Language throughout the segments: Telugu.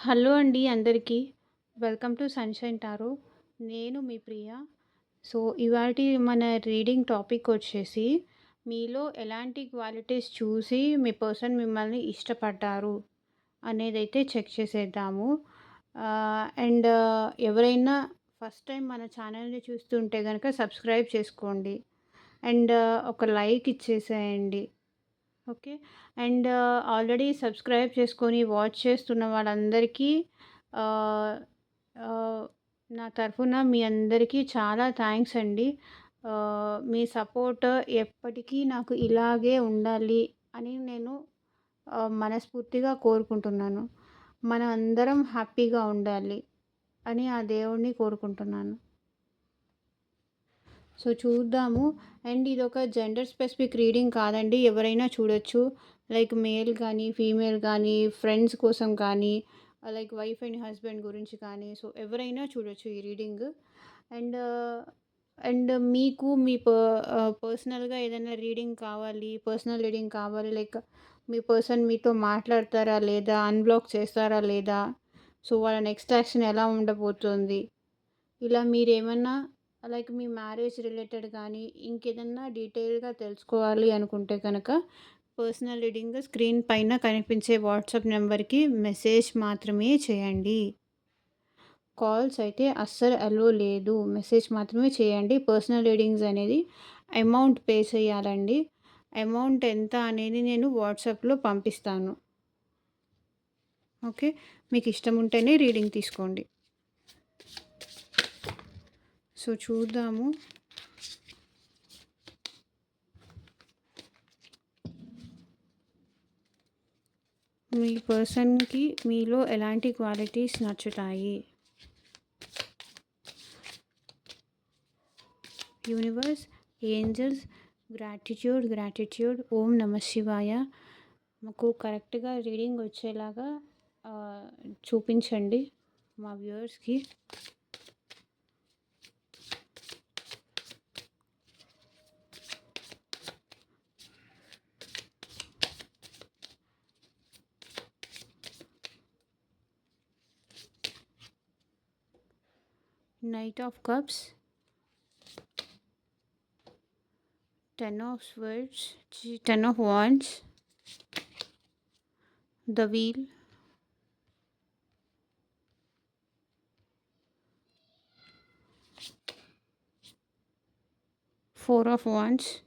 హలో అండి అందరికీ. Welcome to sunshine tarot. నేను మీ ప్రియ. సో, ఇవాల్టి మన రీడింగ్ టాపిక్ వచ్చేసి, మీలో ఎలాంటి క్వాలిటీస్ చూసి మీ పర్సన్ మిమ్మల్ని ఇష్టపడ్డారు అనేదైతే చెక్ చేసేద్దాము. అండ్ ఎవరైనా ఫస్ట్ టైం మన ఛానల్‌ని చూస్తుంటే గనక సబ్స్క్రైబ్ చేసుకోండి. అండ్ ఒక లైక్ ఇచ్చేసేయండి. ఓకే. అండ్ ఆల్రెడీ సబ్స్క్రైబ్ చేసుకొని వాచ్ చేస్తున్న వాళ్ళందరికీ ఆహ్, ఆహ్, నా తరఫున మీ అందరికీ చాలా థ్యాంక్స్ అండి. మీ సపోర్ట్ ఎప్పటికీ నాకు ఇలాగే ఉండాలి అని నేను మనస్ఫూర్తిగా కోరుకుంటున్నాను. మనం అందరం హ్యాపీగా ఉండాలి అని ఆ దేవుడిని కోరుకుంటున్నాను. సో, చూద్దాము. అండ్ ఇదొక జెండర్ స్పెసిఫిక్ రీడింగ్ కాదండి. ఎవరైనా చూడొచ్చు. లైక్ మేల్ కానీ, ఫీమేల్ కానీ, ఫ్రెండ్స్ కోసం కానీ, లైక్ వైఫ్ అండ్ హస్బెండ్ గురించి కానీ, సో, ఎవరైనా చూడొచ్చు ఈ రీడింగ్. అండ్ అండ్ మీకు మీ పర్సనల్‌గా ఏదైనా రీడింగ్ కావాలి, పర్సనల్ రీడింగ్ కావాలి, లైక్ మీ పర్సన్ మీతో మాట్లాడతారా లేదా? అన్‌బ్లాక్ చేస్తారా లేదా? సో, వాళ్ళ నెక్స్ట్ యాక్షన్ ఎలా ఉండబోతోంది? ఇలా మీరేమన్నా లైక్ మీ మ్యారేజ్ రిలేటెడ్ కానీ, ఇంకేదన్నా డీటెయిల్‌గా తెలుసుకోవాలి అనుకుంటే కనుక, పర్సనల్ రీడింగ్ స్క్రీన్ పైన కనిపించే వాట్సాప్ నెంబర్‌కి మెసేజ్ మాత్రమే చేయండి. కాల్స్ అయితే అస్సలు అలో లేదు. మెసేజ్ మాత్రమే చేయండి. పర్సనల్ రీడింగ్స్ అనేది అమౌంట్ పే చేయాలండి. అమౌంట్ ఎంత అనేది నేను వాట్సాప్‌లో పంపిస్తాను. ఓకే. మీకు ఇష్టం ఉంటేనే రీడింగ్ తీసుకోండి. సో, చూద్దాము. మీ పర్సన్‌కి మీలో ఎలాంటి క్వాలిటీస్ నచ్చుతాయి? యూనివర్స్, ఏంజెల్స్, గ్రాటిట్యూడ్, ఓం నమః శివాయ. మాకు కరెక్ట్‌గా రీడింగ్ వచ్చేలాగా చూపించండి మా వ్యూవర్స్‌కి. Knight of Cups, 10 of Swords, 10 of Wands, the Wheel, 4 of Wands,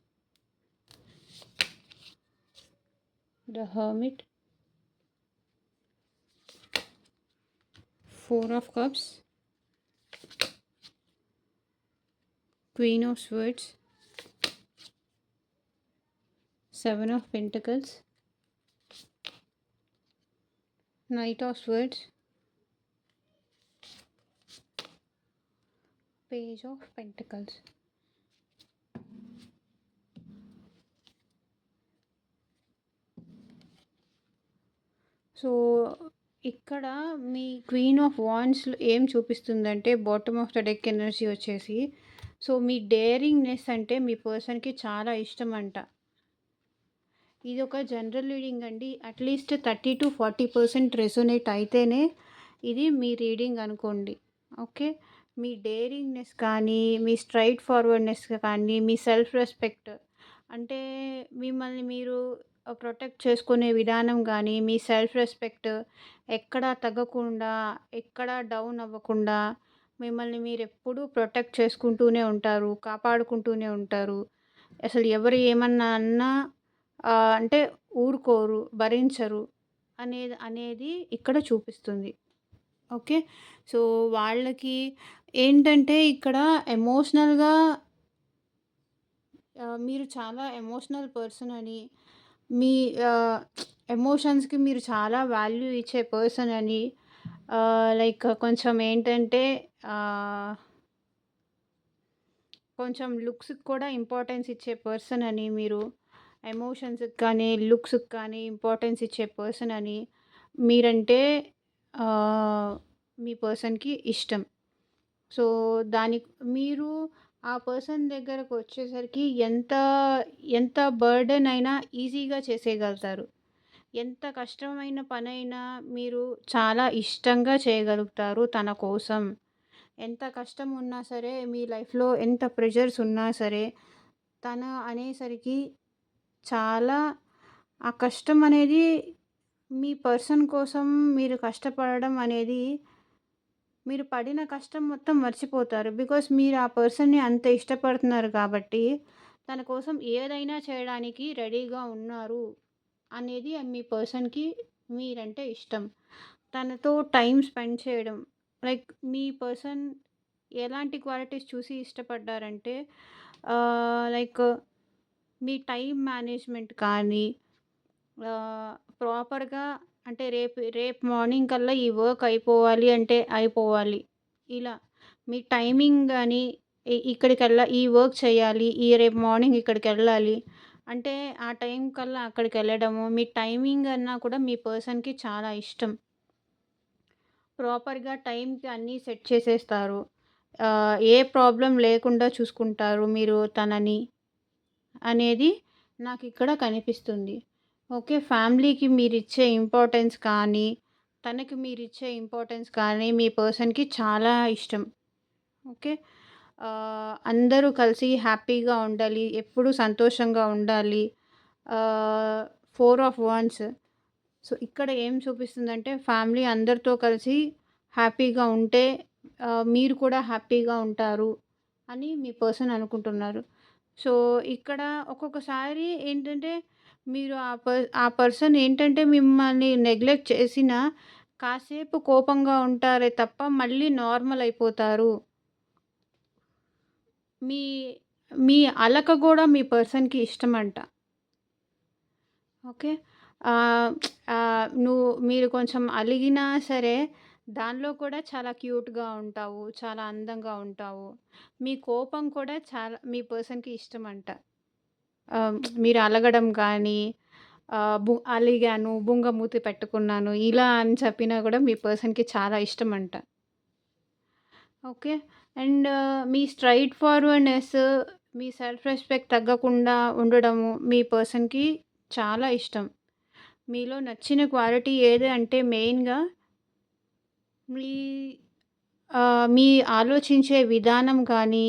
the Hermit, 4 of Cups, Queen of Swords, 7 of Pentacles, Knight of Swords, Page of Pentacles. So, ఇక్కడ మీ క్వీన్ ఆఫ్ వాండ్స్‌లో ఏం చూపిస్తుందంటే, bottom of the deck energy వచ్చేసి, సో, మీ డేరింగ్‌నెస్ అంటే మీ పర్సన్‌కి చాలా ఇష్టమంట. ఇదొక జనరల్ రీడింగ్ అండి. అట్‌లీస్ట్ 30-40% రెసొనేట్ అయితేనే ఇది మీ రీడింగ్ అనుకోండి. ఓకే. మీ డేరింగ్‌నెస్ కానీ, మీ స్ట్రెయిట్ ఫార్వర్డ్‌నెస్ కానీ, మీ సెల్ఫ్ రెస్పెక్ట్ అంటే మిమ్మల్ని మీరు ప్రొటెక్ట్ చేసుకునే విధానం గానీ, మీ సెల్ఫ్ రెస్పెక్ట్ ఎక్కడా తగ్గకుండా, ఎక్కడా డౌన్ అవ్వకుండా మిమ్మల్ని మీరెప్పుడూ ప్రొటెక్ట్ చేసుకుంటూనే ఉంటారు. కాపాడుకుంటూనే ఉంటారు. అసలు ఎవరు ఏమన్నా అన్నా అంటే ఊరుకోరు, భరించరు అనేది ఇక్కడ చూపిస్తుంది. ఓకే. సో, వాళ్ళకి ఏంటంటే ఇక్కడ ఎమోషనల్‌గా మీరు చాలా ఎమోషనల్ పర్సన్ అని, మీ ఆహ్, ఎమోషన్స్‌కి మీరు చాలా వాల్యూ ఇచ్చే పర్సన్ అని, లైక్ కొంచెం ఏంటంటే ఆహ్, కొంచెం లుక్స్‌కి కూడా ఇంపార్టెన్స్ ఇచ్చే పర్సన్ అని మీరు, ఎమోషన్స్‌కి కానీ, లుక్స్‌కి కానీ ఇంపార్టెన్స్ ఇచ్చే పర్సన్ అని మీరంటే ఆహ్, మీ పర్సన్‌కి ఇష్టం. సో, దానికి మీరు ఆ పర్సన్ దగ్గరకొచ్చేసరికి ఎంత బర్డెన్ అయినా ఈజీగా చేసేయగలుగుతారు. ఎంత కష్టమైన పనైనా మీరు చాలా ఇష్టంగా చేయగలుగుతారు తన కోసం. ఎంత కష్టం ఉన్నా సరే, మీ లైఫ్‌లో ఎంత ప్రెషర్స్ ఉన్నా సరే, తన అనేసరికి చాలా ఆ కష్టం అనేది మీ పర్సన్ కోసం మీరు కష్టపడడం అనేది మీరు పడిన కష్టం మొత్తం మర్చిపోతారు. బికాస్ మీరు ఆ పర్సన్‌ని అంత ఇష్టపడుతున్నారు కాబట్టి, తన కోసం ఏదైనా చేయడానికి రెడీగా ఉన్నారు అనేది మీ పర్సన్‌కి మీరంటే ఇష్టం. తనతో టైమ్ స్పెండ్ చేయడం. లైక్ మీ పర్సన్ ఎలాంటి క్వాలిటీస్ చూసి ఇష్టపడ్డారంటే లైక్ మీ టైమ్ మేనేజ్‌మెంట్ కానీ ప్రాపర్‌గా అంటే రేపు రేపు మార్నింగ్ కల్లా ఈ వర్క్ అయిపోవాలి అంటే అయిపోవాలి. ఇలా మీ టైమింగ్ గాని ఇక్కడికెళ్ళా ఈ వర్క్ చేయాలి. రేపు మార్నింగ్ ఇక్కడికెళ్ళాలి. అంటే ఆ టైం కల్లా అక్కడికెళ్ళడము. మీ టైమింగ్ అన్నా కూడా మీ పర్సన్‌కి చాలా ఇష్టం. ప్రాపర్‌గా టైంకి అన్నీ సెట్ చేసేస్తారు. ఏ ప్రాబ్లమ్ లేకుండా చూసుకుంటారు మీరు తనని అనేది నాకిక్కడ కనిపిస్తుంది. ఓకే. ఫ్యామిలీకి మీరిచ్చే ఇంపార్టెన్స్ కానీ, తనకి మీరిచ్చే ఇంపార్టెన్స్ కానీ మీ పర్సన్‌కి చాలా ఇష్టం. ఓకే. అందరూ కలిసి హ్యాపీగా ఉండాలి. ఎప్పుడూ సంతోషంగా ఉండాలి. 4 ఆఫ్ వాండ్స్. సో, ఇక్కడ ఏం చూపిస్తుందంటే ఫ్యామిలీ అందరితో కలిసి హ్యాపీగా ఉంటే మీరు కూడా హ్యాపీగా ఉంటారు అని మీ పర్సన్ అనుకుంటున్నారు. సో, ఇక్కడ ఒక్కొక్కసారి ఏంటంటే మీరు ఆ పర్సన్ ఏంటంటే మిమ్మల్ని నెగ్లెక్ట్ చేసినా కాసేపు కోపంగా ఉంటారే తప్ప మళ్ళీ నార్మల్ అయిపోతారు. మీ మీ అలక గూడా మీ పర్సన్‌కి ఇష్టమంట. ఓకే. ఆహ్, మీరు కొంచెం అలిగినా సరే, దానిలో కూడా చాలా క్యూట్‌గా ఉంటావు. చాలా అందంగా ఉంటావు. మీ కోపం కూడా చాలా మీ పర్సన్‌కి ఇష్టమంట. మీరు అలగడం కానీ, అలిగాను, బుంగమూతి పెట్టుకున్నాను, ఇలా అని చెప్పినా గూడా మీ పర్సన్‌కి చాలా ఇష్టమంట. ఓకే. అండ్ మీ స్ట్రెయిట్ ఫార్వర్డ్‌నెస్, మీ సెల్ఫ్ రెస్పెక్ట్ తగ్గకుండా ఉండడము మీ పర్సన్‌కి చాలా ఇష్టం. మీలో నచ్చిన క్వాలిటీ ఏది అంటే మెయిన్‌గా మీ మీ ఆలోచించే విధానం కానీ,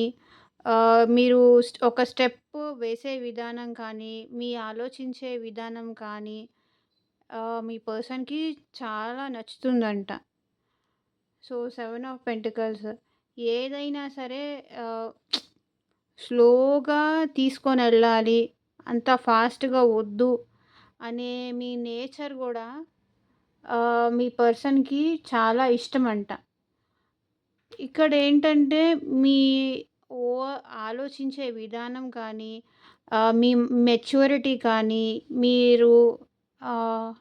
మీరు ఒక స్టెప్ వేసే విధానం కానీ, మీ ఆలోచించే విధానం కానీ మీ పర్సన్‌కి చాలా నచ్చుతుందంట. సో, 7 ఆఫ్ పెంటికల్స్ ఏదైనా సరే ఆహ్, స్లోగా తీసుకొనెళ్ళాలి. అంత ఫాస్ట్‌గా వద్దు అనే మీ నేచర్ గూడా మీ పర్సన్‌కి చాలా ఇష్టమంట. ఇక్కడేంటంటే మీ ఓ ఆలోచించే విధానం కానీ, మీ మెచ్యూరిటీ కానీ, మీరు ఆహ్,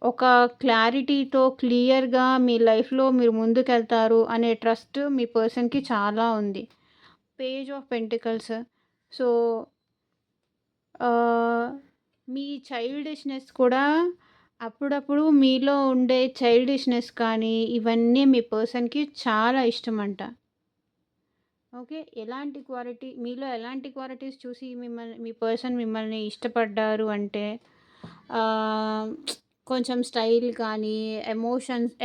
ఒక క్లారిటీతో క్లియర్‌గా మీ లైఫ్‌లో మీరు ముందుకెళ్తారు అనే ట్రస్ట్ మీ పర్సన్‌కి చాలా ఉంది. Page of pentacles. సో, ఆహ్, మీ చైల్డిష్‌నెస్ కూడా అప్పుడప్పుడు మీలో ఉండే చైల్డిష్‌నెస్ కానీ, ఇవన్నీ మీ పర్సన్‌కి చాలా ఇష్టమంట. ఓకే. మీలో ఎలాంటి క్వాలిటీస్ చూసి మీ పర్సన్ మిమ్మల్ని ఇష్టపడ్డారు అంటే ఆహ్, కొంచెం స్టైల్ కానీ,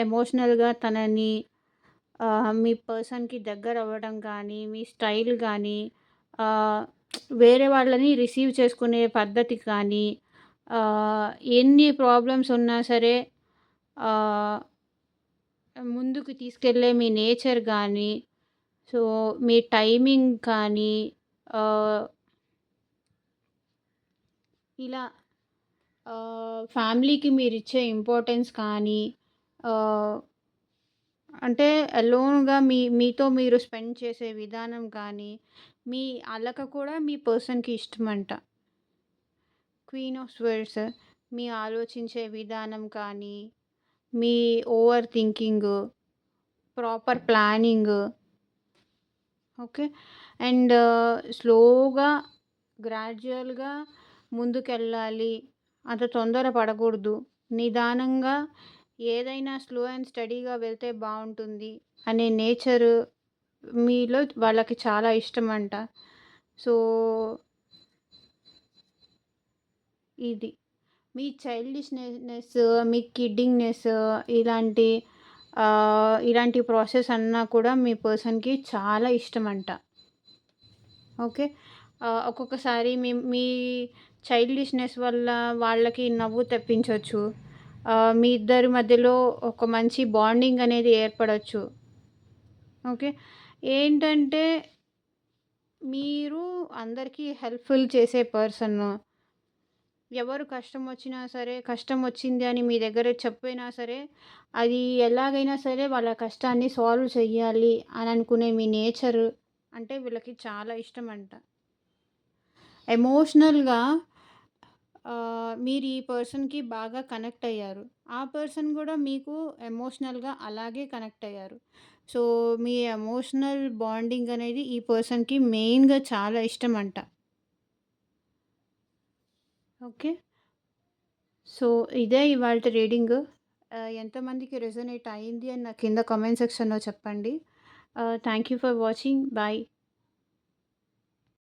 ఎమోషనల్‌గా తనని మీ పర్సన్‌కి దగ్గరవ్వడం కానీ, మీ స్టైల్ గానీ, ఆహ్, వేరే వాళ్ళని రిసీవ్ చేసుకునే పద్ధతి కానీ, ఆహ్, ఎన్ని ప్రాబ్లమ్స్ ఉన్నా సరే ఆహ్, ముందుకు తీసుకెళ్ళే మీ నేచర్ గానీ, సో, మీ టైమింగ్ కానీ ఆహ్, ఇలా ఫ్యామిలీకి మీరిచ్చే ఇంపార్టెన్స్ కానీ ఆహ్, అంటే అలోన్‌గా మీతో మీరు స్పెండ్ చేసే విధానం కానీ, మీ అలక కూడా మీ పర్సన్‌కి ఇష్టమంట. క్వీన్ ఆఫ్ స్వర్డ్స్ మీ ఆలోచించే విధానం కానీ, మీ over thinking, proper planning. Okay. And స్లోగా, గ్రాడ్యుయల్‌గా ముందుకెళ్ళాలి. అంత తొందర పడకూడదు. నిదానంగా ఏదైనా స్లో అండ్ స్టడీగా వెళ్తే బావుంటుంది అనే నేచరు మీలో వాళ్ళకి చాలా ఇష్టమంట. సో, ఇది. మీ చైల్డిష్‌నెస్, మీ కిడ్డింగ్‌నెస్ ఇలాంటి ఇలాంటి ప్రాసెస్ అన్నా కూడా మీ పర్సన్‌కి చాలా ఇష్టమంట. ఓకే. ఒక్కొక్కసారి మీ మీ చైల్డిష్‌నెస్ వల్ల వాళ్ళకి నవ్వు తెప్పించొచ్చు. మీ ఇద్దరి మధ్యలో ఒక మంచి బాండింగ్ అనేది ఏర్పడొచ్చు. ఓకే. ఏంటంటే మీరు అందరికీ హెల్ప్‌ఫుల్ చేసే పర్సను. ఎవరు కష్టమొచ్చినా సరే, కష్టమొచ్చింది అని మీ దగ్గర చెప్పినా సరే, అది ఎలాగైనా సరే వాళ్ళ కష్టాన్ని సాల్వ్ చెయ్యాలి అని అనుకునే మీ నేచరు అంటే వీళ్ళకి చాలా ఇష్టమంట. ఎమోషనల్‌గా మీరు ఈ పర్సన్‌కి బాగా కనెక్ట్ అయ్యారు. ఆ పర్సన్ గూడా మీకు ఎమోషనల్‌గా అలాగే కనెక్ట్ అయ్యారు. సో, మీ ఎమోషనల్ బాండింగ్ అనేది ఈ పర్సన్‌కి మెయిన్‌గా చాలా ఇష్టమంట. ఓకే. సో, ఇదే ఇవాల్టి రీడింగు. ఎంతమందికి రెజొనేట్ అయింది అని నాకు కింద కామెంట్ సెక్షన్‌లో చెప్పండి. Thank you for watching. Bye.